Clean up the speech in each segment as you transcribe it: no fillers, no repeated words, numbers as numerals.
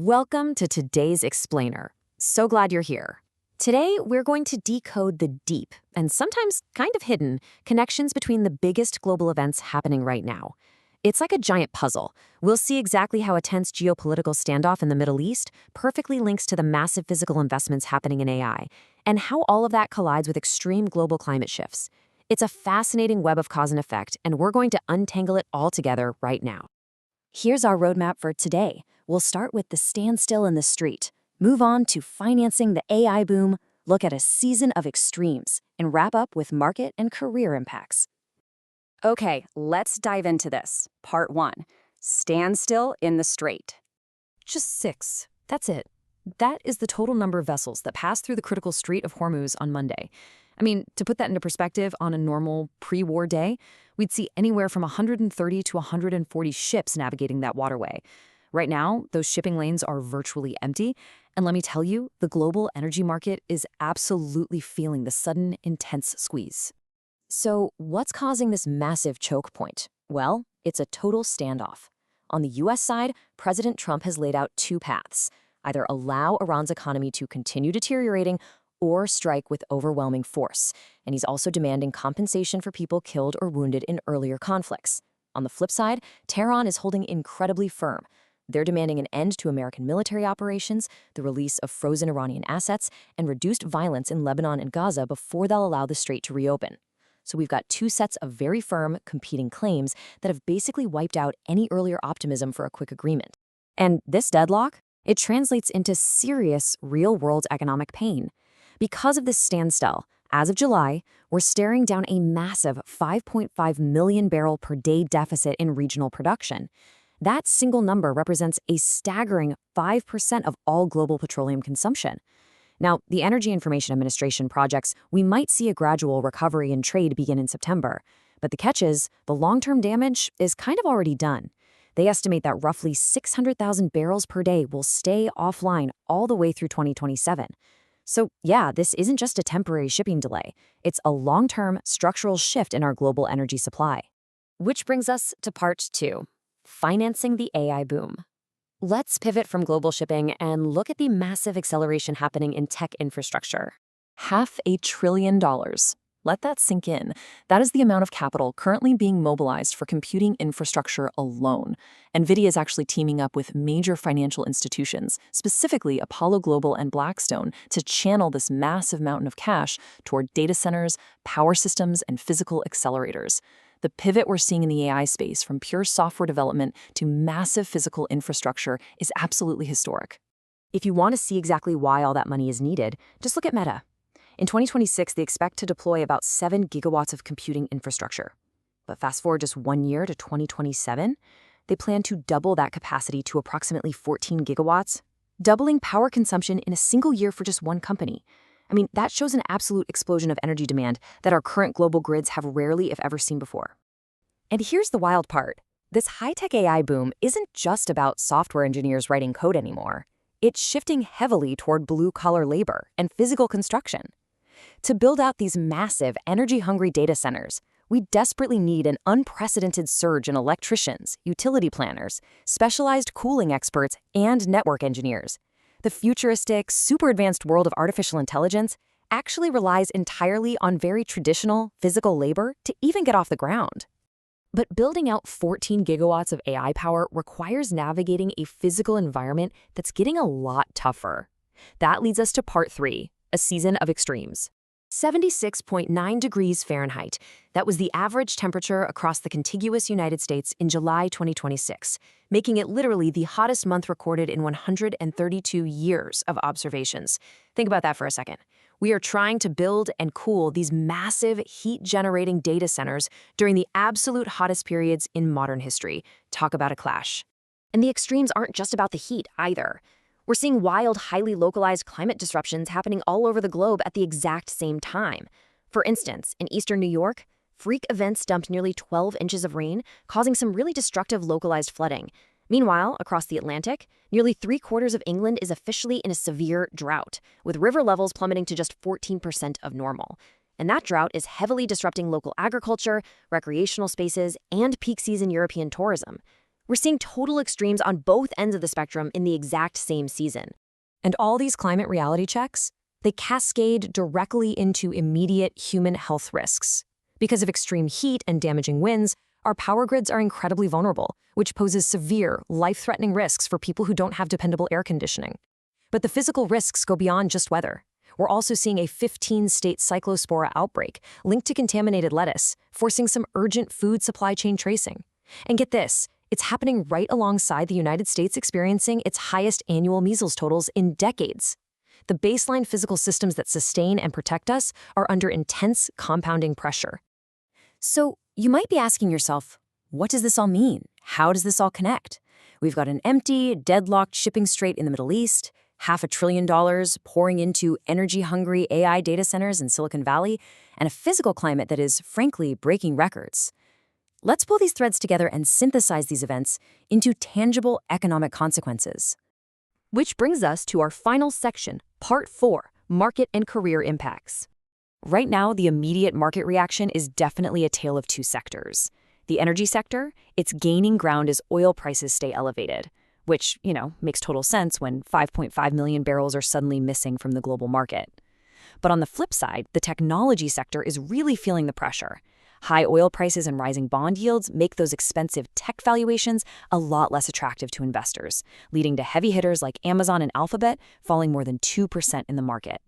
Welcome to today's Explainer. So glad you're here. Today, we're going to decode the deep, and sometimes kind of hidden, connections between the biggest global events happening right now. It's like a giant puzzle. We'll see exactly how a tense geopolitical standoff in the Middle East perfectly links to the massive physical investments happening in AI, and how all of that collides with extreme global climate shifts. It's a fascinating web of cause and effect, and we're going to untangle it all together right now. Here's our roadmap for today. We'll start with the standstill in the street, move on to financing the AI boom, look at a season of extremes, and wrap up with market and career impacts. Okay, let's dive into this. Part 1. Standstill in the Strait. Just 6. That's it. That is the total number of vessels that passed through the critical Strait of Hormuz on Monday. I mean, to put that into perspective, on a normal pre-war day, we'd see anywhere from 130 to 140 ships navigating that waterway. Right now, those shipping lanes are virtually empty, and let me tell you, the global energy market is absolutely feeling the sudden, intense squeeze. So, what's causing this massive choke point? Well, it's a total standoff. On the US side, President Trump has laid out two paths: either allow Iran's economy to continue deteriorating or strike with overwhelming force, and he's also demanding compensation for people killed or wounded in earlier conflicts. On the flip side, Tehran is holding incredibly firm. They're demanding an end to American military operations, the release of frozen Iranian assets, and reduced violence in Lebanon and Gaza before they'll allow the strait to reopen. So we've got two sets of very firm, competing claims that have basically wiped out any earlier optimism for a quick agreement. And this deadlock, it translates into serious, real-world economic pain. Because of this standstill, as of July, we're staring down a massive 5.5 million barrel per day deficit in regional production. That single number represents a staggering 5% of all global petroleum consumption. Now, the Energy Information Administration projects we might see a gradual recovery in trade begin in September. But the catch is, the long-term damage is kind of already done. They estimate that roughly 600,000 barrels per day will stay offline all the way through 2027. So yeah, this isn't just a temporary shipping delay. It's a long-term structural shift in our global energy supply. Which brings us to part 2. Financing the AI boom. Let's pivot from global shipping and look at the massive acceleration happening in tech infrastructure. $500 billion. Let that sink in. That is the amount of capital currently being mobilized for computing infrastructure alone. NVIDIA is actually teaming up with major financial institutions, specifically Apollo Global and Blackstone, to channel this massive mountain of cash toward data centers, power systems, and physical accelerators. The pivot we're seeing in the AI space from pure software development to massive physical infrastructure is absolutely historic. If you want to see exactly why all that money is needed, just look at Meta. In 2026, they expect to deploy about 7 gigawatts of computing infrastructure. But fast forward just 1 year to 2027, they plan to double that capacity to approximately 14 gigawatts, doubling power consumption in a single year for just one company. I mean, that shows an absolute explosion of energy demand that our current global grids have rarely, if ever, seen before. And here's the wild part. This high-tech AI boom isn't just about software engineers writing code anymore. It's shifting heavily toward blue-collar labor and physical construction. To build out these massive, energy-hungry data centers, we desperately need an unprecedented surge in electricians, utility planners, specialized cooling experts, and network engineers. The futuristic, super advanced world of artificial intelligence actually relies entirely on very traditional physical labor to even get off the ground. But building out 14 gigawatts of AI power requires navigating a physical environment that's getting a lot tougher. That leads us to part 3, a season of extremes. 76.9 degrees Fahrenheit. That was the average temperature across the contiguous United States in July 2026, making it literally the hottest month recorded in 132 years of observations. Think about that for a second. We are trying to build and cool these massive heat-generating data centers during the absolute hottest periods in modern history. Talk about a clash. And the extremes aren't just about the heat either. We're seeing wild, highly localized climate disruptions happening all over the globe at the exact same time. For instance, in eastern New York, freak events dumped nearly 12 inches of rain, causing some really destructive localized flooding. Meanwhile, across the Atlantic, nearly 3/4 of England is officially in a severe drought, with river levels plummeting to just 14% of normal. And that drought is heavily disrupting local agriculture, recreational spaces, and peak season European tourism. We're seeing total extremes on both ends of the spectrum in the exact same season. And all these climate reality checks, they cascade directly into immediate human health risks. Because of extreme heat and damaging winds, our power grids are incredibly vulnerable, which poses severe, life-threatening risks for people who don't have dependable air conditioning. But the physical risks go beyond just weather. We're also seeing a 15-state cyclospora outbreak linked to contaminated lettuce, forcing some urgent food supply chain tracing. And get this, it's happening right alongside the United States experiencing its highest annual measles totals in decades. The baseline physical systems that sustain and protect us are under intense compounding pressure. So you might be asking yourself, what does this all mean? How does this all connect? We've got an empty, deadlocked shipping strait in the Middle East, $500 billion pouring into energy-hungry AI data centers in Silicon Valley, and a physical climate that is, frankly, breaking records. Let's pull these threads together and synthesize these events into tangible economic consequences. Which brings us to our final section, Part 4, Market and Career Impacts. Right now, the immediate market reaction is definitely a tale of two sectors. The energy sector, it's gaining ground as oil prices stay elevated, which, makes total sense when 5.5 million barrels are suddenly missing from the global market. But on the flip side, the technology sector is really feeling the pressure. High oil prices and rising bond yields make those expensive tech valuations a lot less attractive to investors, leading to heavy hitters like Amazon and Alphabet falling more than 2% in the market.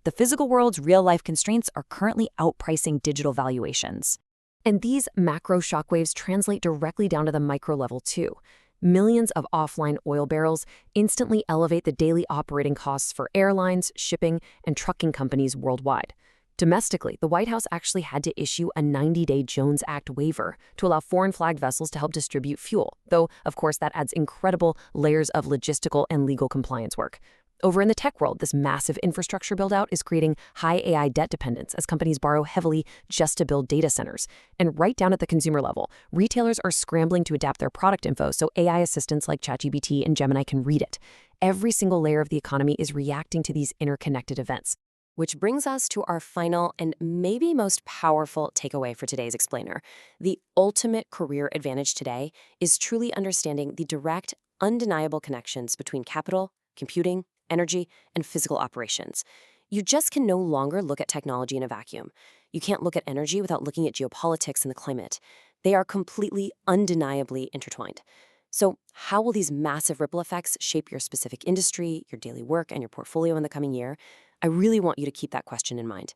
The physical world's real-life constraints are currently outpricing digital valuations. And these macro shockwaves translate directly down to the micro level too. Millions of offline oil barrels instantly elevate the daily operating costs for airlines, shipping, and trucking companies worldwide. Domestically, the White House actually had to issue a 90-day Jones Act waiver to allow foreign-flagged vessels to help distribute fuel, though, of course, that adds incredible layers of logistical and legal compliance work. Over in the tech world, this massive infrastructure build-out is creating high AI debt dependence as companies borrow heavily just to build data centers. And right down at the consumer level, retailers are scrambling to adapt their product info so AI assistants like ChatGPT and Gemini can read it. Every single layer of the economy is reacting to these interconnected events. Which brings us to our final and maybe most powerful takeaway for today's explainer. The ultimate career advantage today is truly understanding the direct, undeniable connections between capital, computing, energy, and physical operations. You just can no longer look at technology in a vacuum. You can't look at energy without looking at geopolitics and the climate. They are completely, undeniably intertwined. So how will these massive ripple effects shape your specific industry, your daily work, and your portfolio in the coming year? I really want you to keep that question in mind.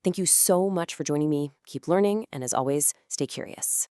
Thank you so much for joining me. Keep learning, and as always, stay curious.